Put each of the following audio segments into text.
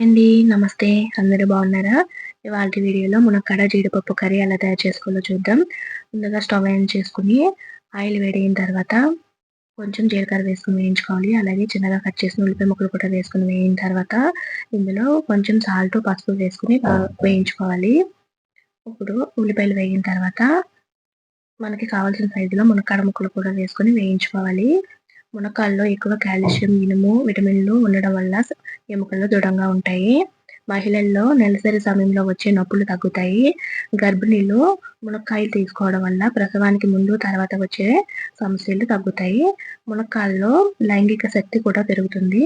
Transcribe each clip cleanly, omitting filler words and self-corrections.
అండి. నమస్తే. అందరూ బాగున్నారా? ఇవాల్టి వీడియోలో మునక్కాడ జీడిపప్పు కర్రీ ఎలా తయారు చేసుకోవాలో చూద్దాం. ముందుగా స్టవ్ ఆన్ చేసుకొని ఆయిల్ వేడయిన తర్వాత కొంచెం జీలకర్ర వేసుకొని వేయించుకోవాలి. అలాగే చిన్నగా కట్ చేసిన ఉల్లిపాయ ముక్కలు కూడా వేసుకొని వేయిన తర్వాత ఇందులో కొంచెం సాల్ట్, పసుపు వేసుకొని వేయించుకోవాలి. ఇప్పుడు ఉల్లిపాయలు వేగిన తర్వాత మనకి కావాల్సిన సైజులో మునక్కాడ ముక్కలు కూడా వేసుకొని వేయించుకోవాలి. మునక్కాడలో ఎక్కువ కాల్షియం, ఇనుము, విటమిన్లు ఉండడం వల్ల ఎముకలు దృఢంగా ఉంటాయి. మహిళల్లో నెలసరి సమయంలో వచ్చే నొప్పులు తగ్గుతాయి. గర్భిణీలు మునక్కాయలు తీసుకోవడం వల్ల ప్రసవానికి ముందు, తర్వాత వచ్చే సమస్యలు తగ్గుతాయి. మునక్కాడలో లైంగిక శక్తి కూడా పెరుగుతుంది.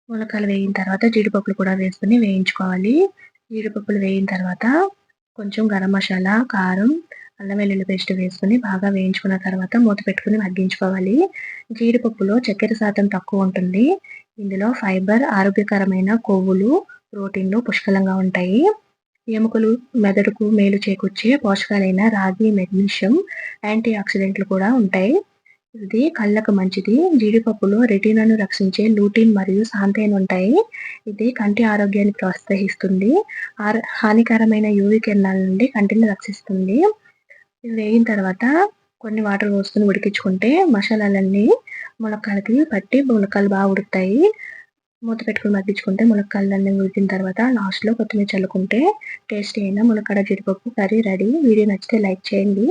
మునక్కాయలు వేగిన తర్వాత జీడిపప్పులు కూడా వేసుకొని వేయించుకోవాలి. జీడిపప్పులు వేగిన తర్వాత కొంచెం గరం మసాలా, కారం, అల్లం వెల్లుల్లి పేస్ట్ వేసుకొని బాగా వేయించుకున్న తర్వాత మూత పెట్టుకొని మగ్గించుకోవాలి. జీడిపప్పులో చక్కెర శాతం తక్కువ ఉంటుంది. ఇందులో ఫైబర్, ఆరోగ్యకరమైన కొవ్వులు, ప్రోటీన్లు పుష్కలంగా ఉంటాయి. ఎముకలు, మెదడుకు మేలు చేకూర్చే పోషకాలైన రాగి, మెగ్నీషియం, యాంటీ ఆక్సిడెంట్లు కూడా ఉంటాయి. ఇది కళ్ళకు మంచిది. జీడిపప్పులో రెటీనాను రక్షించే లూటిన్ మరియు సాంథైన్ ఉంటాయి. ఇది కంటి ఆరోగ్యాన్ని ప్రోత్సహిస్తుంది. హానికరమైన యూవీ కిరణాల నుండి కంటిని రక్షిస్తుంది. ఇది వేగిన తర్వాత కొన్ని వాటర్ పోసుకొని ఉడికించుకుంటే మసాలాలన్నీ ములక్కాడకి పట్టి ములక్కాడలు బాగా ఉడుకుతాయి. మూత పెట్టుకొని మగ్గించుకుంటే ములక్కాడలన్నీ ఉడికిన తర్వాత లాస్ట్‌లో కొత్తిమీర చల్లుకుంటే టేస్టీ అయిన ములక్కాడ జీడిపప్పు కర్రీ రెడీ. వీడియో నచ్చితే లైక్ చేయండి.